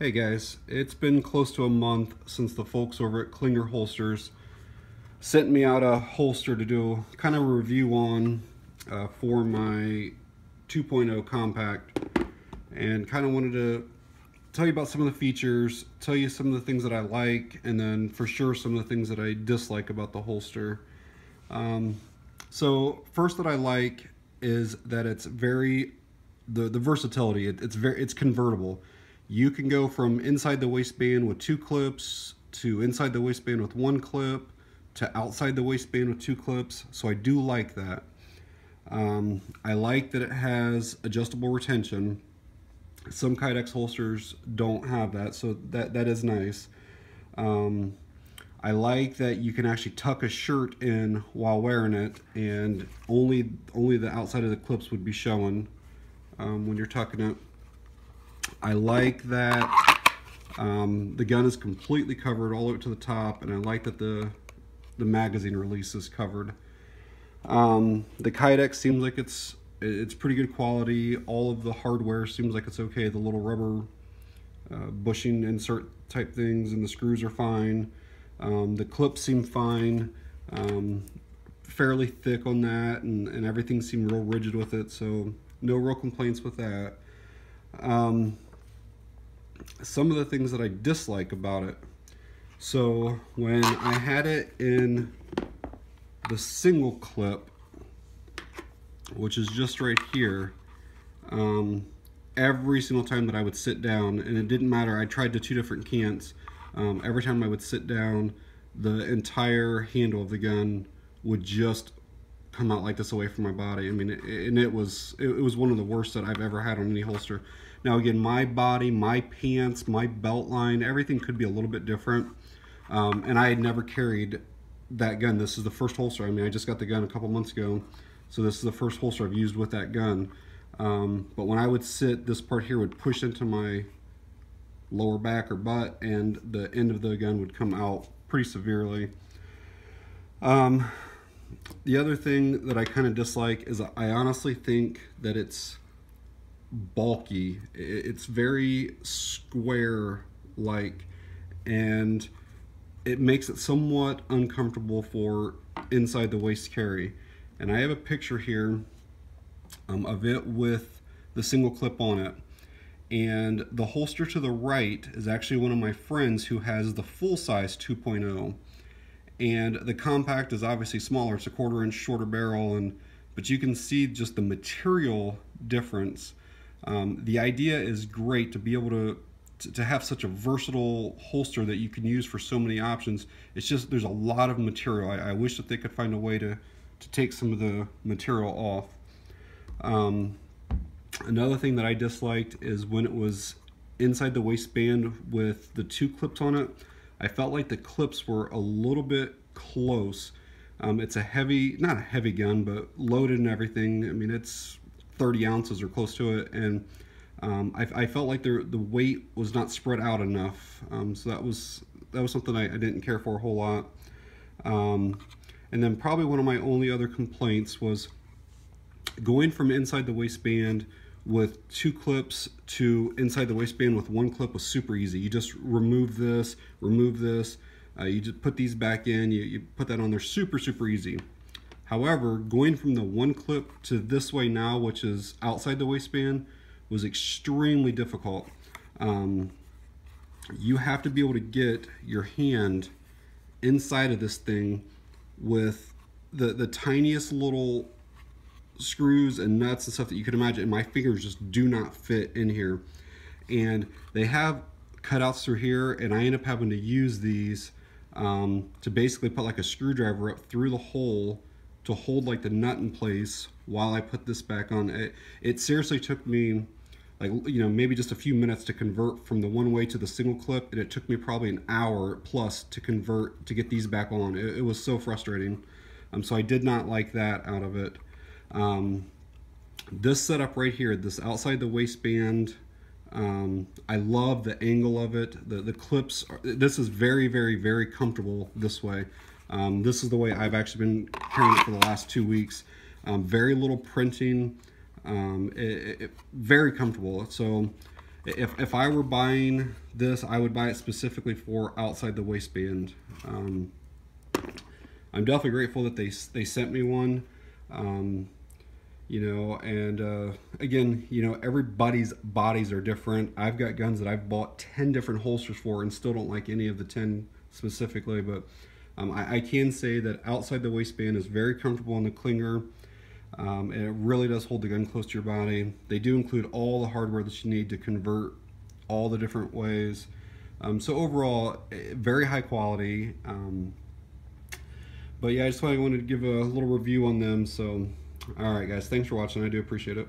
Hey guys, it's been close to a month since the folks over at Klinger Holsters sent me out a holster to do kind of a review on for my 2.0 compact, and kind of wanted to tell you about some of the features, tell you some of the things that I like, and then for sure some of the things that I dislike about the holster. So first, that I like is that it's the versatility. It's convertible. You can go from inside the waistband with 2 clips to inside the waistband with 1 clip to outside the waistband with 2 clips. So I do like that. I like that it has adjustable retention. Some Kydex holsters don't have that, so that is nice. I like that you can actually tuck a shirt in while wearing it, and only the outside of the clips would be showing when you're tucking it. I like that the gun is completely covered all the way to the top, and I like that the magazine release is covered. The Kydex seems like it's pretty good quality. All of the hardware seems like it's okay. The little rubber bushing insert type things and the screws are fine. The clips seem fine, fairly thick on that, and everything seemed real rigid with it, so no real complaints with that. Some of the things that I dislike about it. So when I had it in the single clip, which is just right here, every single time that I would sit down, and it didn't matter, I tried the 2 different cants, every time I would sit down, the entire handle of the gun would just come out like this away from my body. I mean, it was one of the worst that I've ever had on any holster. Now again, my body, my pants, my belt line, everything could be a little bit different. And I had never carried that gun. This is the first holster. I mean, I just got the gun a couple months ago, so this is the first holster I've used with that gun. But when I would sit, this part here would push into my lower back or butt, and the end of the gun would come out pretty severely. The other thing that I kind of dislike is I honestly think that it's bulky. It's very square-like, and it makes it somewhat uncomfortable for inside the waist carry. And I have a picture here of it with the single clip on it. And the holster to the right is actually one of my friends who has the full-size 2.0. And the compact is obviously smaller. It's a 1/4 inch shorter barrel, but you can see just the material difference. The idea is great to be able to have such a versatile holster that you can use for so many options. It's just there's a lot of material. I wish that they could find a way to take some of the material off. Another thing that I disliked is when it was inside the waistband with the 2 clips on it, I felt like the clips were a little bit close. It's a heavy, not a heavy gun, but loaded and everything. I mean, it's 30 ounces or close to it, and I felt like the weight was not spread out enough. So that was something I didn't care for a whole lot. And then probably one of my only other complaints was going from inside the waistband with 2 clips to inside the waistband with 1 clip was super easy. You just remove this, you just put these back in, you put that on there, super easy. However, going from the 1 clip to this way now, which is outside the waistband, was extremely difficult. You have to be able to get your hand inside of this thing with the tiniest little screws and nuts and stuff that you could imagine, and my fingers just do not fit in here. And they have cutouts through here, and I end up having to use these to basically put like a screwdriver up through the hole to hold like the nut in place while I put this back on. It seriously took me, like, you know, maybe just a few minutes to convert from the one way to the single clip, and it took me probably an hour plus to convert to get these back on. It was so frustrating. So I did not like that out of it. This setup right here, this outside the waistband, I love the angle of it. The clips, this is very comfortable this way. This is the way I've actually been carrying it for the last 2 weeks. Very little printing, very comfortable. So if I were buying this, I would buy it specifically for outside the waistband. I'm definitely grateful that they sent me one. You know, and again, you know, everybody's bodies are different. I've got guns that I've bought 10 different holsters for and still don't like any of the 10 specifically, but I can say that outside the waistband is very comfortable on the clinger. And it really does hold the gun close to your body. They do include all the hardware that you need to convert all the different ways. So overall, very high quality. But yeah, I just wanted to give a little review on them. So, all right, guys, thanks for watching. I do appreciate it.